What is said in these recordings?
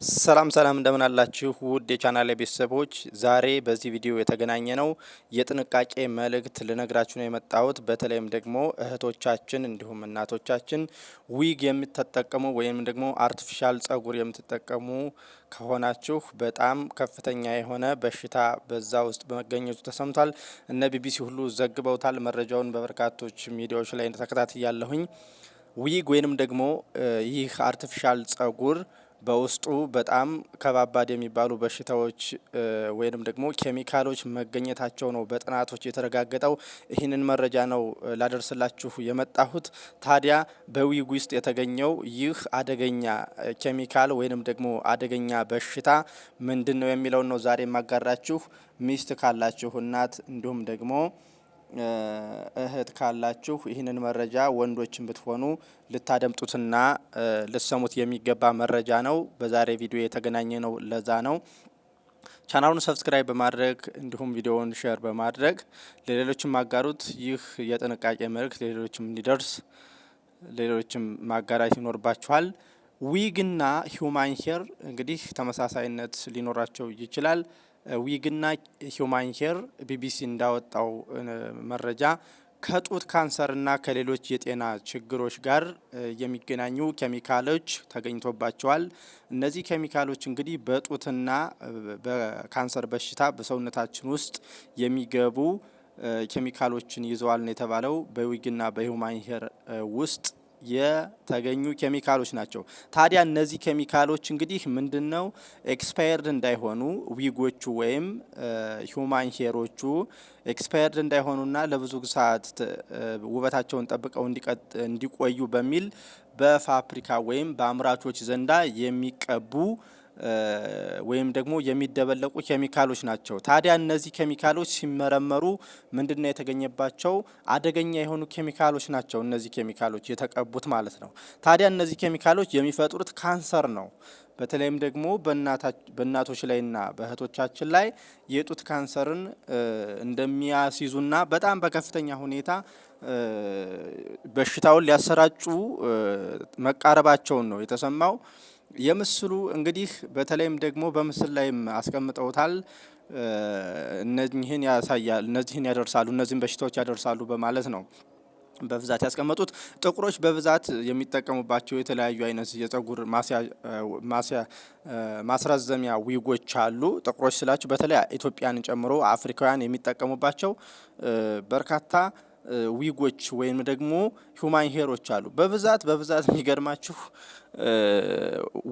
ሰላም እንደምን አላችሁ ውድ የቻናሌ ቤተሰቦች፣ ዛሬ በዚህ ቪዲዮ የተገናኘ ነው የጥንቃቄ መልእክት ልነግራችሁ ነው የመጣሁት። በተለይም ደግሞ እህቶቻችን እንዲሁም እናቶቻችን ዊግ የምትጠቀሙ ወይም ደግሞ አርቲፊሻል ጸጉር የምትጠቀሙ ከሆናችሁ በጣም ከፍተኛ የሆነ በሽታ በዛ ውስጥ በመገኘቱ ተሰምቷል። እነ ቢቢሲ ሁሉ ዘግበውታል። መረጃውን በበርካቶች ሚዲያዎች ላይ ተከታትያለሁኝ። ዊግ ወይንም ደግሞ ይህ አርቲፊሻል ጸጉር በውስጡ በጣም ከባባድ የሚባሉ በሽታዎች ወይንም ደግሞ ኬሚካሎች መገኘታቸው ነው በጥናቶች የተረጋገጠው። ይህንን መረጃ ነው ላደርስላችሁ የመጣሁት። ታዲያ በዊግ ውስጥ የተገኘው ይህ አደገኛ ኬሚካል ወይንም ደግሞ አደገኛ በሽታ ምንድን ነው የሚለውን ነው ዛሬ የማጋራችሁ። ሚስት ካላችሁ፣ እናት እንዲሁም ደግሞ እህት ካላችሁ ይህንን መረጃ ወንዶችን ብትሆኑ ልታደምጡትና ልሰሙት የሚገባ መረጃ ነው። በዛሬ ቪዲዮ የተገናኘ ነው። ለዛ ነው ቻናሉን ሰብስክራይብ በማድረግ እንዲሁም ቪዲዮውን ሼር በማድረግ ለሌሎችም ማጋሩት። ይህ የጥንቃቄ መልእክት ለሌሎችም እንዲደርስ ሌሎችም ማጋራት ይኖርባችኋል። ዊግና ሂውማን ሄር እንግዲህ ተመሳሳይነት ሊኖራቸው ይችላል። ዊግና ሂውማን ሄር ቢቢሲ እንዳወጣው መረጃ ከጡት ካንሰርና ከሌሎች የጤና ችግሮች ጋር የሚገናኙ ኬሚካሎች ተገኝቶባቸዋል። እነዚህ ኬሚካሎች እንግዲህ በጡትና በካንሰር በሽታ በሰውነታችን ውስጥ የሚገቡ ኬሚካሎችን ይዘዋል ነው የተባለው። በዊግና በሂውማን ሄር ውስጥ የተገኙ ኬሚካሎች ናቸው። ታዲያ እነዚህ ኬሚካሎች እንግዲህ ምንድነው ኤክስፓየርድ እንዳይሆኑ ዊጎቹ ወይም ሂውማን ሄሮቹ ኤክስፓየርድ እንዳይሆኑና ለብዙ ሰዓት ውበታቸውን ጠብቀው እንዲቆዩ በሚል በፋብሪካ ወይም በአምራቾች ዘንዳ የሚቀቡ ወይም ደግሞ የሚደበለቁ ኬሚካሎች ናቸው። ታዲያ እነዚህ ኬሚካሎች ሲመረመሩ ምንድነው የተገኘባቸው? አደገኛ የሆኑ ኬሚካሎች ናቸው። እነዚህ ኬሚካሎች የተቀቡት ማለት ነው። ታዲያ እነዚህ ኬሚካሎች የሚፈጥሩት ካንሰር ነው። በተለይም ደግሞ በእናቶች ላይና በእህቶቻችን ላይ የጡት ካንሰርን እንደሚያስይዙና በጣም በከፍተኛ ሁኔታ በሽታውን ሊያሰራጩ መቃረባቸውን ነው የተሰማው። የምስሉ እንግዲህ በተለይም ደግሞ በምስል ላይም አስቀምጠውታል። እነዚህን ያሳያል፣ እነዚህን ያደርሳሉ፣ እነዚህን በሽታዎች ያደርሳሉ በማለት ነው በብዛት ያስቀመጡት። ጥቁሮች በብዛት የሚጠቀሙባቸው የተለያዩ አይነት የጸጉር ማስረዘሚያ ዊጎች አሉ። ጥቁሮች ስላችሁ በተለይ ኢትዮጵያን ጨምሮ አፍሪካውያን የሚጠቀሙባቸው በርካታ ዊጎች ወይም ደግሞ ሂውማን ሄሮች አሉ። በብዛት የሚገርማችሁ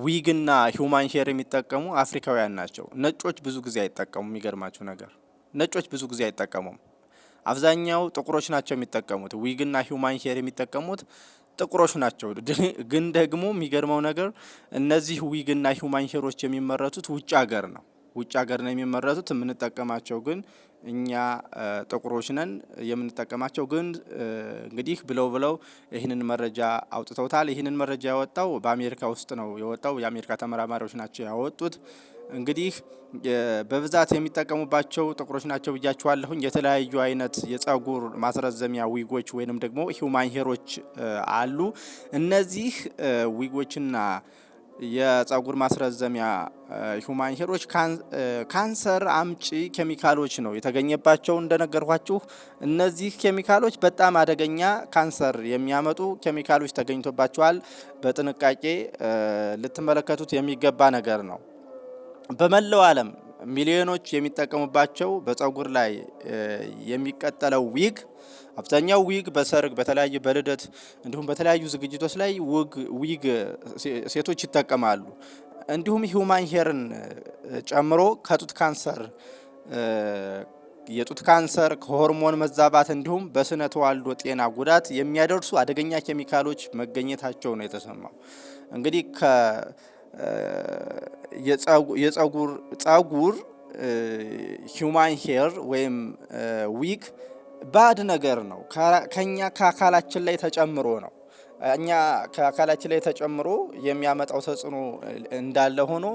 ዊግና ሂውማን ሄር የሚጠቀሙ አፍሪካውያን ናቸው። ነጮች ብዙ ጊዜ አይጠቀሙም። የሚገርማችሁ ነገር ነጮች ብዙ ጊዜ አይጠቀሙም። አብዛኛው ጥቁሮች ናቸው የሚጠቀሙት። ዊግና ሂውማን ሄር የሚጠቀሙት ጥቁሮች ናቸው። ግን ደግሞ የሚገርመው ነገር እነዚህ ዊግና ሂውማን ሄሮች የሚመረቱት ውጭ ሀገር ነው። ውጭ ሀገር ነው የሚመረቱት። የምንጠቀማቸው ግን እኛ ጥቁሮች ነን። የምንጠቀማቸው ግን እንግዲህ ብለው ይህንን መረጃ አውጥተውታል። ይህንን መረጃ ያወጣው በአሜሪካ ውስጥ ነው የወጣው። የአሜሪካ ተመራማሪዎች ናቸው ያወጡት። እንግዲህ በብዛት የሚጠቀሙባቸው ጥቁሮች ናቸው ብያችኋለሁኝ። የተለያዩ አይነት የጸጉር ማስረዘሚያ ዊጎች ወይንም ደግሞ ሂውማን ሄሮች አሉ። እነዚህ ዊጎችና የጸጉር ማስረዘሚያ ሂውማን ሄሮች ካንሰር አምጪ ኬሚካሎች ነው የተገኘባቸው። እንደነገርኳችሁ እነዚህ ኬሚካሎች በጣም አደገኛ ካንሰር የሚያመጡ ኬሚካሎች ተገኝቶባቸዋል። በጥንቃቄ ልትመለከቱት የሚገባ ነገር ነው። በመላው ዓለም ሚሊዮኖች የሚጠቀሙባቸው በጸጉር ላይ የሚቀጠለው ዊግ፣ አብዛኛው ዊግ በሰርግ በተለያዩ በልደት እንዲሁም በተለያዩ ዝግጅቶች ላይ ዊግ ሴቶች ይጠቀማሉ። እንዲሁም ሂውማን ሄርን ጨምሮ ከጡት ካንሰር የጡት ካንሰር ከሆርሞን መዛባት እንዲሁም በስነ ተዋልዶ ጤና ጉዳት የሚያደርሱ አደገኛ ኬሚካሎች መገኘታቸው ነው የተሰማው። እንግዲህ ጸጉር ሂውማን ሄር ወይም ዊግ ባድ ነገር ነው። ከኛ ከአካላችን ላይ ተጨምሮ ነው። እኛ ከአካላችን ላይ ተጨምሮ የሚያመጣው ተጽዕኖ እንዳለ ሆኖ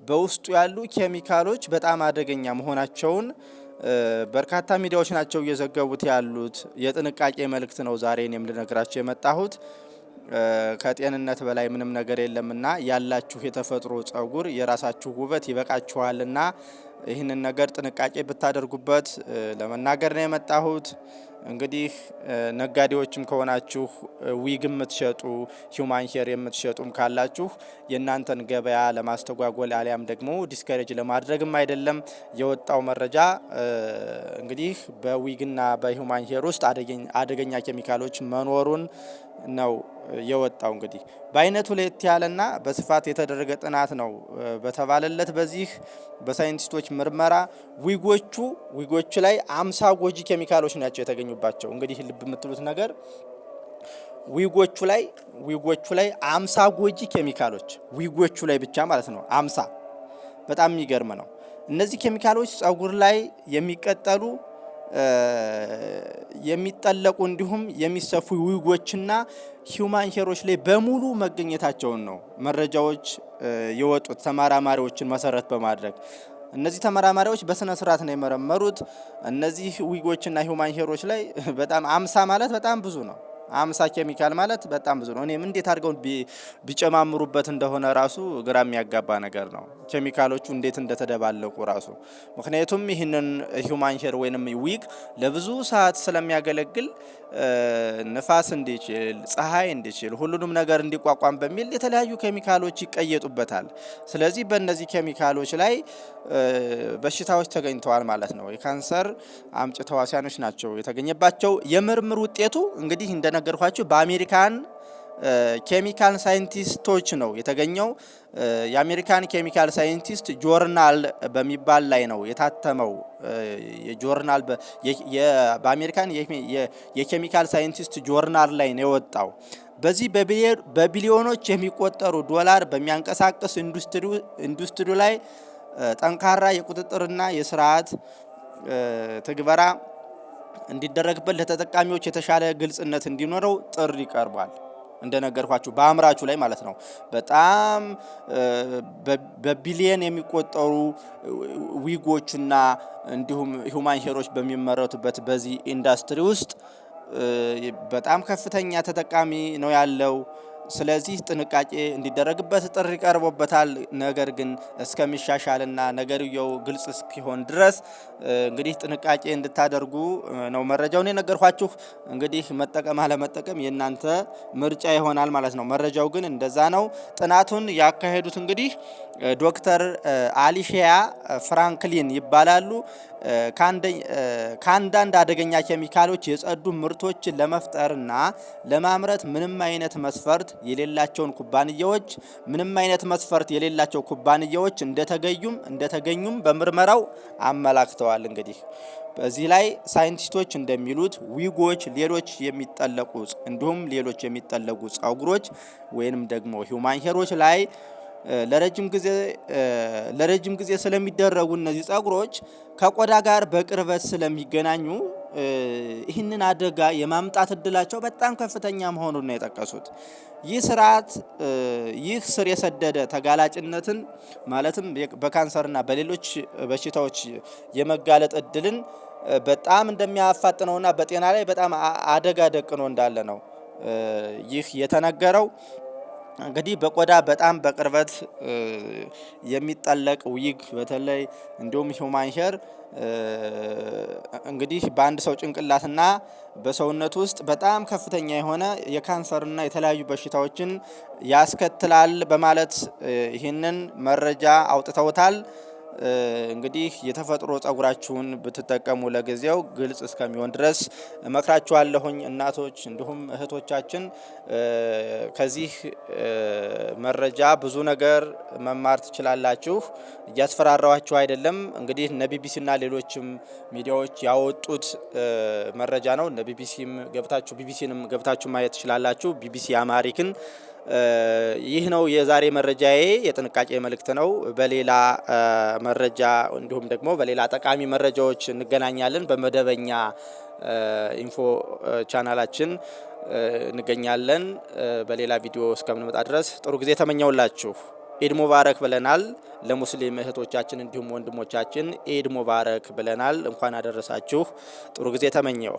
በውስጡ ያሉ ኬሚካሎች በጣም አደገኛ መሆናቸውን በርካታ ሚዲያዎች ናቸው እየዘገቡት ያሉት። የጥንቃቄ መልእክት ነው ዛሬ እኔም ልነግራቸው የመጣሁት። ከጤንነት በላይ ምንም ነገር የለምና ያላችሁ የተፈጥሮ ጸጉር የራሳችሁ ውበት ይበቃችኋልና ይህንን ነገር ጥንቃቄ ብታደርጉበት ለመናገር ነው የመጣሁት። እንግዲህ ነጋዴዎችም ከሆናችሁ ዊግ የምትሸጡ ሂውማን ሄር የምትሸጡም ካላችሁ የእናንተን ገበያ ለማስተጓጎል አሊያም ደግሞ ዲስከሬጅ ለማድረግም አይደለም። የወጣው መረጃ እንግዲህ በዊግና በሂውማን ሄር ውስጥ አደገኛ ኬሚካሎች መኖሩን ነው የወጣው። እንግዲህ በአይነቱ ለየት ያለና በስፋት የተደረገ ጥናት ነው በተባለለት በዚህ በሳይንቲስቶች ምርመራ ዊጎቹ ላይ 50 ጎጂ ኬሚካሎች ናቸው የተገኙባቸው። እንግዲህ ልብ የምትሉት ነገር ዊጎቹ ላይ 50 ጎጂ ኬሚካሎች ዊጎቹ ላይ ብቻ ማለት ነው 50። በጣም የሚገርም ነው። እነዚህ ኬሚካሎች ጸጉር ላይ የሚቀጠሉ የሚጠለቁ እንዲሁም የሚሰፉ ዊጎችና ሂውማን ሄሮች ላይ በሙሉ መገኘታቸውን ነው መረጃዎች የወጡት ተመራማሪዎችን መሰረት በማድረግ። እነዚህ ተመራማሪዎች በስነ ስርዓት ነው የመረመሩት። እነዚህ ዊጎችና ሂውማን ሄሮች ላይ በጣም 50 ማለት በጣም ብዙ ነው። 50 ኬሚካል ማለት በጣም ብዙ ነው። እኔም እንዴት አድርገው ቢጨማምሩበት እንደሆነ ራሱ ግራ የሚያጋባ ነገር ነው። ኬሚካሎቹ እንዴት እንደተደባለቁ ራሱ። ምክንያቱም ይህንን ሂውማን ሄር ወይንም ዊግ ለብዙ ሰዓት ስለሚያገለግል ንፋስ እንዲችል፣ ፀሐይ እንዲችል፣ ሁሉንም ነገር እንዲቋቋም በሚል የተለያዩ ኬሚካሎች ይቀየጡበታል። ስለዚህ በእነዚህ ኬሚካሎች ላይ በሽታዎች ተገኝተዋል ማለት ነው። የካንሰር አምጪ ተዋሲያኖች ናቸው የተገኘባቸው። የምርምር ውጤቱ እንግዲህ እንደነገርኳችሁ በአሜሪካን ኬሚካል ሳይንቲስቶች ነው የተገኘው። የአሜሪካን ኬሚካል ሳይንቲስት ጆርናል በሚባል ላይ ነው የታተመው። የጆርናል በአሜሪካን የኬሚካል ሳይንቲስት ጆርናል ላይ ነው የወጣው። በዚህ በቢሊዮኖች የሚቆጠሩ ዶላር በሚያንቀሳቅስ ኢንዱስትሪ ላይ ጠንካራ የቁጥጥርና የስርዓት ትግበራ እንዲደረግበት ለተጠቃሚዎች የተሻለ ግልጽነት እንዲኖረው ጥሪ ቀርቧል። እንደነገርኳችሁ በአምራቹ ላይ ማለት ነው። በጣም በቢሊየን የሚቆጠሩ ዊጎችና እንዲሁም ሂውማን ሄሮች በሚመረቱበት በዚህ ኢንዱስትሪ ውስጥ በጣም ከፍተኛ ተጠቃሚ ነው ያለው። ስለዚህ ጥንቃቄ እንዲደረግበት ጥሪ ቀርቦበታል። ነገር ግን እስከሚሻሻልና ነገርየው ግልጽ እስኪሆን ድረስ እንግዲህ ጥንቃቄ እንድታደርጉ ነው መረጃውን የነገርኳችሁ። እንግዲህ መጠቀም አለመጠቀም የእናንተ ምርጫ ይሆናል ማለት ነው። መረጃው ግን እንደዛ ነው። ጥናቱን ያካሄዱት እንግዲህ ዶክተር አሊሺያ ፍራንክሊን ይባላሉ። ከአንዳንድ አደገኛ ኬሚካሎች የጸዱ ምርቶችን ለመፍጠርና ለማምረት ምንም አይነት መስፈርት የሌላቸው ኩባንያዎች እንደተገኙም በምርመራው አመላክተዋል። እንግዲህ በዚህ ላይ ሳይንቲስቶች እንደሚሉት ዊጎች፣ ሌሎች የሚጠለቁ ጸጉሮች ወይንም ደግሞ ሂውማን ሄሮች ላይ ለረጅም ጊዜ ስለሚደረጉ እነዚህ ጸጉሮች ከቆዳ ጋር በቅርበት ስለሚገናኙ ይህንን አደጋ የማምጣት እድላቸው በጣም ከፍተኛ መሆኑን ነው የጠቀሱት። ይህ ስር የሰደደ ተጋላጭነትን ማለትም በካንሰርና በሌሎች በሽታዎች የመጋለጥ እድልን በጣም እንደሚያፋጥነውና በጤና ላይ በጣም አደጋ ደቅኖ እንዳለ ነው ይህ የተነገረው። እንግዲህ በቆዳ በጣም በቅርበት የሚጠለቅ ዊግ በተለይ እንዲሁም ሂውማን ሄር እንግዲህ በአንድ ሰው ጭንቅላትና በሰውነት ውስጥ በጣም ከፍተኛ የሆነ የካንሰርና የተለያዩ በሽታዎችን ያስከትላል በማለት ይህንን መረጃ አውጥተውታል። እንግዲህ የተፈጥሮ ጸጉራችሁን ብትጠቀሙ ለጊዜው ግልጽ እስከሚሆን ድረስ እመክራችኋለሁኝ። እናቶች እንዲሁም እህቶቻችን ከዚህ መረጃ ብዙ ነገር መማር ትችላላችሁ። እያስፈራራኋችሁ አይደለም። እንግዲህ እነ ቢቢሲና ሌሎችም ሚዲያዎች ያወጡት መረጃ ነው። እነ ቢቢሲንም ገብታችሁ ማየት ትችላላችሁ። ቢቢሲ አማሪክን። ይህ ነው የዛሬ መረጃዬ። የጥንቃቄ መልእክት ነው። በሌላ መረጃ እንዲሁም ደግሞ በሌላ ጠቃሚ መረጃዎች እንገናኛለን። በመደበኛ ኢንፎ ቻናላችን እንገኛለን። በሌላ ቪዲዮ እስከምንመጣ ድረስ ጥሩ ጊዜ ተመኘውላችሁ። ኢድ ሙባረክ ብለናል። ለሙስሊም እህቶቻችን እንዲሁም ወንድሞቻችን ኢድ ሙባረክ ብለናል። እንኳን አደረሳችሁ። ጥሩ ጊዜ ተመኘው።